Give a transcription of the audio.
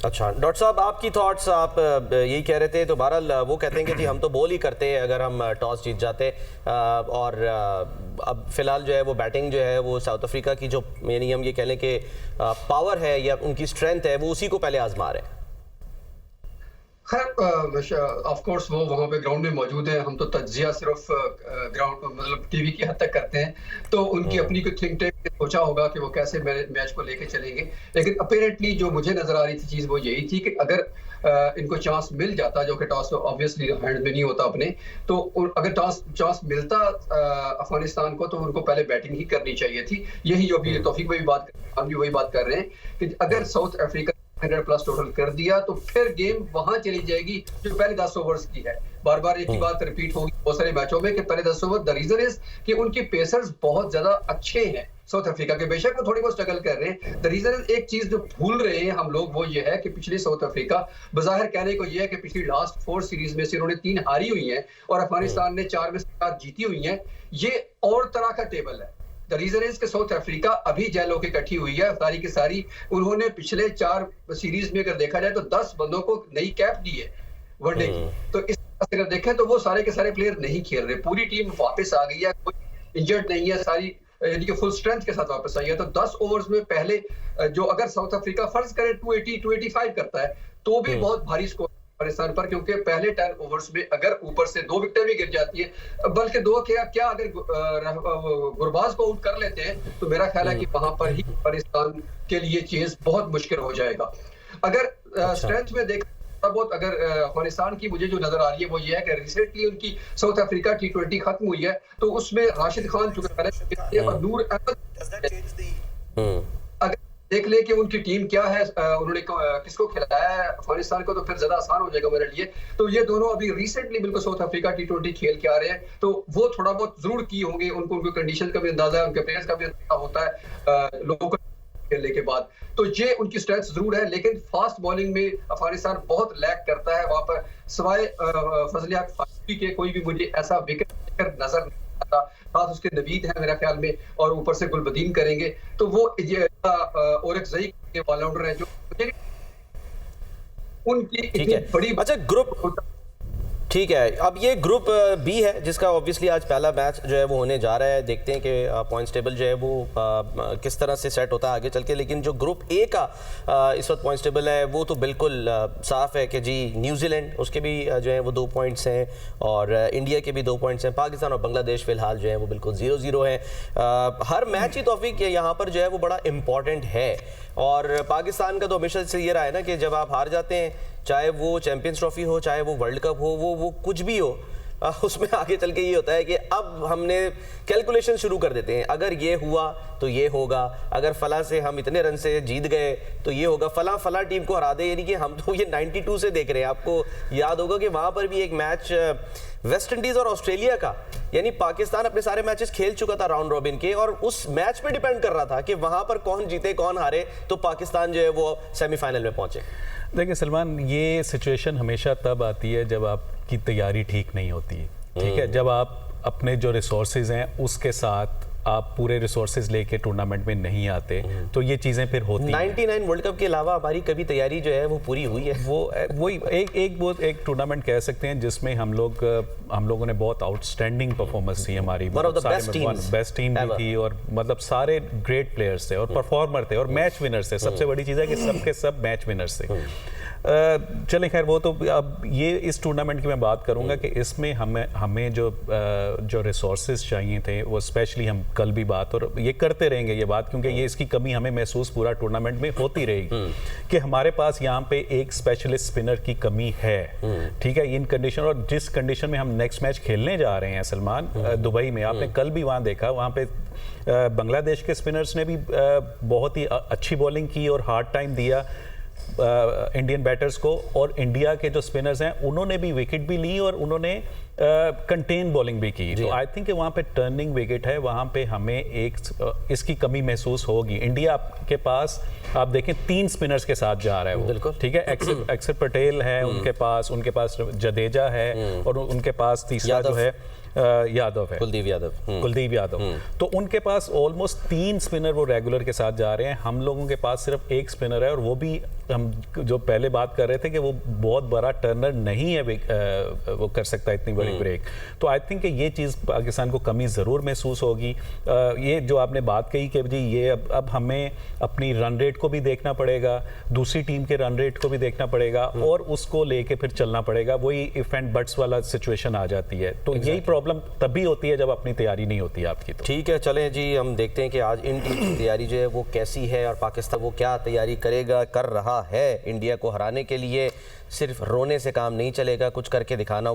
अच्छा डॉक्टर साहब, आपकी थॉट्स, आप यही कह रहे थे। तो बहरहाल वो कहते हैं कि जी हम तो बॉल ही करते हैं अगर हम टॉस जीत जाते, और अब फिलहाल जो है वो बैटिंग जो है वो साउथ अफ्रीका की जो, यानी हम ये कह लें कि पावर है या उनकी स्ट्रेंथ है, वो उसी को पहले आजमा रहे हैं। खैर ऑफ कोर्स वो वहाँ पे ग्राउंड में मौजूद हैं, हम तो तज्जिया सिर्फ ग्राउंड मतलब टीवी की हद तक करते हैं, तो उनकी अपनी कोई थिंक टैंक ने सोचा होगा कि वो कैसे मैच को लेके चलेंगे। लेकिन अपेरेंटली जो मुझे नजर आ रही थी चीज वो यही थी कि अगर इनको चांस मिल जाता, जो कि टॉस ऑब्वियसली हैंड में नहीं होता अपने, तो अगर चांस मिलता अफगानिस्तान को, तो उनको पहले बैटिंग ही करनी चाहिए थी। यही जो भी तौफीक भाई बात, हम भी वही बात कर रहे हैं कि अगर साउथ अफ्रीका 100 प्लस टोटल कर दिया तो फिर गेम वहां चली जाएगी जो पहले 10 ओवर्स की है। बार बार एक ही बात रिपीट होगी बहुत सारे मैचों में कि पहले 10 ओवर। द रीजन इज कि उनके पेसर्स बहुत ज्यादा अच्छे हैं साउथ अफ्रीका के, बेशक वो थोड़ी बहुत स्ट्रगल कर रहे हैं। द रीजन इज, एक चीज जो भूल रहे हैं हम लोग, वो ये है कि पिछले साउथ अफ्रीका, बजाहिर कहने को ये है कि पिछली लास्ट 4 सीरीज में से उन्होंने 3 हारी हुई हैं और अफगानिस्तान ने 4 में से 4 जीती हुई हैं। ये और तरह का टेबल है। द रीजन इज कि साउथ अफ्रीका अभी जैल होकर इकट्ठी हुई है सारी की सारी। उन्होंने पिछले 4 सीरीज में अगर देखा जाए तो 10 बंदों को नई कैप दी है वनडे की। तो इस तरह से अगर देखें तो वो सारे के सारे प्लेयर नहीं खेल रहे, पूरी टीम वापस आ गई है, कोई इंजर्ड नहीं है, सारी यानी कि फुल स्ट्रेंथ के साथ वापस आई है। तो 10 ओवर्स में पहले जो अगर साउथ अफ्रीका फर्ज करे 280 285 करता है तो भी बहुत भारी स्कोर अफगानिस्तान पर, क्योंकि पहले 10 ओवर्स में अगर ऊपर से 2 विकेटें भी गिर जाती है, बल्कि 2 क्या अगर गुरबाज को आउट कर लेते हैं, तो मेरा ख्याल है कि वहां पर ही अफगानिस्तान के लिए चीज बहुत मुश्किल हो जाएगा। अगर स्ट्रेंथ में देखा बहुत, अगर अफगानिस्तान की मुझे जो नजर आ रही है वो ये है कि रिसेंटली उनकी साउथ अफ्रीका T20 खत्म हुई है, तो उसमें राशिद खान चुके पहले और नूर अहमद, अगर देख ले कि उनकी टीम क्या है, उन्होंने किसको खिलाया है अफगानिस्तान को, तो फिर ज्यादा आसान हो जाएगा मेरे लिए। तो ये दोनों अभी रिसेंटली बिल्कुल साउथ अफ्रीका T20 खेल के आ रहे हैं, तो वो थोड़ा बहुत जरूर किए होंगे, उनको कंडीशन का भी अंदाजा है, उनके प्लेयर्स का भी अंदाजा होता है लोकल खेलने के बाद। तो ये उनकी स्ट्रेंथ जरूर है, लेकिन फास्ट बॉलिंग में अफगानिस्तान बहुत लैक करता है। वहां पर सिवाय फजल हक फारूकी के कोई भी मुझे ऐसा विकेट नजर नहीं आता। साथ उसके नवीद है मेरा ख्याल में, और ऊपर से गुलबदीन करेंगे, तो वो और एक ज़ई के ऑलराउंडर है जो उनकी इतनी बड़ी। अच्छा ग्रुप, ठीक है, अब ये ग्रुप बी है जिसका ऑब्वियसली आज पहला मैच जो है वो होने जा रहा है। देखते हैं कि पॉइंट्स टेबल जो है वो किस तरह से सेट होता है आगे चल के। लेकिन जो ग्रुप ए का इस वक्त पॉइंट्स टेबल है वो तो बिल्कुल साफ है कि जी न्यूजीलैंड, उसके भी जो है वो 2 पॉइंट्स हैं, और इंडिया के भी 2 पॉइंट्स हैं। पाकिस्तान और बांग्लादेश फिलहाल जो है वो बिल्कुल 0-0 है। हर मैच ही तौफीक यहाँ पर जो है वो बड़ा इंपॉर्टेंट है, और पाकिस्तान का तो हमेशा से ये रहा है ना कि जब आप हार जाते हैं, चाहे वो चैंपियंस ट्रॉफी हो, चाहे वो वर्ल्ड कप हो, वो कुछ भी हो, उसमें आगे चल के ये होता है कि अब हमने कैलकुलेशन शुरू कर देते हैं। अगर ये हुआ तो ये होगा, अगर फला से हम इतने रन से जीत गए तो ये होगा, फला टीम को हरा दे। यानी कि हम तो ये 92 से देख रहे हैं। आपको याद होगा कि वहाँ पर भी एक मैच वेस्ट इंडीज़ और ऑस्ट्रेलिया का, यानी पाकिस्तान अपने सारे मैचेस खेल चुका था राउंड रॉबिन के, और उस मैच पे डिपेंड कर रहा था कि वहाँ पर कौन जीते कौन हारे, तो पाकिस्तान जो है वो सेमीफाइनल में पहुँचे। देखिए सलमान, ये सिचुएशन हमेशा तब आती है जब आपकी तैयारी ठीक नहीं होती है, ठीक है। जब आप अपने जो रिसोर्सेज हैं उसके साथ आप पूरे रिसोर्सेज लेके टूर्नामेंट में नहीं आते, तो ये चीज़ें फिर होती हैं। 99 वर्ल्ड कप के अलावा हमारी कभी तैयारी जो है वो पूरी हुई है? वही एक टूर्नामेंट कह सकते हैं जिसमें हम लोगों ने बहुत आउटस्टैंडिंग परफॉर्मेंस थी हमारी, बेस्ट टीम भी थी, और मतलब सारे ग्रेट प्लेयर्स थे और परफॉर्मर थे और मैच विनर्स थे। सबसे बड़ी चीज़ है कि सबके सब मैच विनर्स थे। चलें खैर, वो तो अब ये इस टूर्नामेंट की मैं बात करूंगा कि इसमें हमें जो रिसोर्सेज चाहिए थे वो स्पेशली हम कल भी बात, और ये करते रहेंगे ये बात, क्योंकि ये इसकी कमी हमें महसूस पूरा टूर्नामेंट में होती रहेगी कि हमारे पास यहाँ पे एक स्पेशलिस्ट स्पिनर की कमी है, ठीक है, इन कंडीशन। और जिस कंडीशन में हम नेक्स्ट मैच खेलने जा रहे हैं सलमान, दुबई में, आपने कल भी वहाँ देखा, वहाँ पे बांग्लादेश के स्पिनर्स ने भी बहुत ही अच्छी बॉलिंग की और हार्ड टाइम दिया इंडियन बैटर्स को, और इंडिया के जो स्पिनर्स हैं उन्होंने भी विकेट भी ली और उन्होंने कंटेन बॉलिंग भी की। तो आई थिंक वहाँ पे टर्निंग विकेट है, वहाँ पे हमें इसकी कमी महसूस होगी। इंडिया के पास आप देखें 3 स्पिनर्स के साथ जा रहा है वो, ठीक है। अक्षर पटेल है उनके पास जडेजा है, और उनके पास तीसरा जो है यादव है, कुलदीप यादव। तो उनके पास ऑलमोस्ट 3 स्पिनर वो रेगुलर के साथ जा रहे हैं, हम लोगों के पास सिर्फ 1 स्पिनर है, और वो भी हम जो पहले बात कर रहे थे कि वो बहुत बड़ा टर्नर नहीं है, वो कर सकता है इतनी बड़ी ब्रेक। तो आई थिंक ये चीज़ पाकिस्तान को कमी ज़रूर महसूस होगी। ये जो आपने बात कही कि जी ये अब हमें अपनी रन रेट को भी देखना पड़ेगा, दूसरी टीम के रन रेट को भी देखना पड़ेगा, और उसको लेके फिर चलना पड़ेगा। वही इफ एंड बट्स वाला सिचुएशन आ जाती है। तो यही प्रॉब्लम तभी होती है जब अपनी तैयारी नहीं होती आपकी। तो ठीक है, चलें जी, हम देखते हैं कि आज इन टीम की तैयारी जो है वो कैसी है, और पाकिस्तान वो क्या तैयारी कर रहा है इंडिया को हराने के लिए। सिर्फ रोने से काम नहीं चलेगा, कुछ करके दिखाना होगा।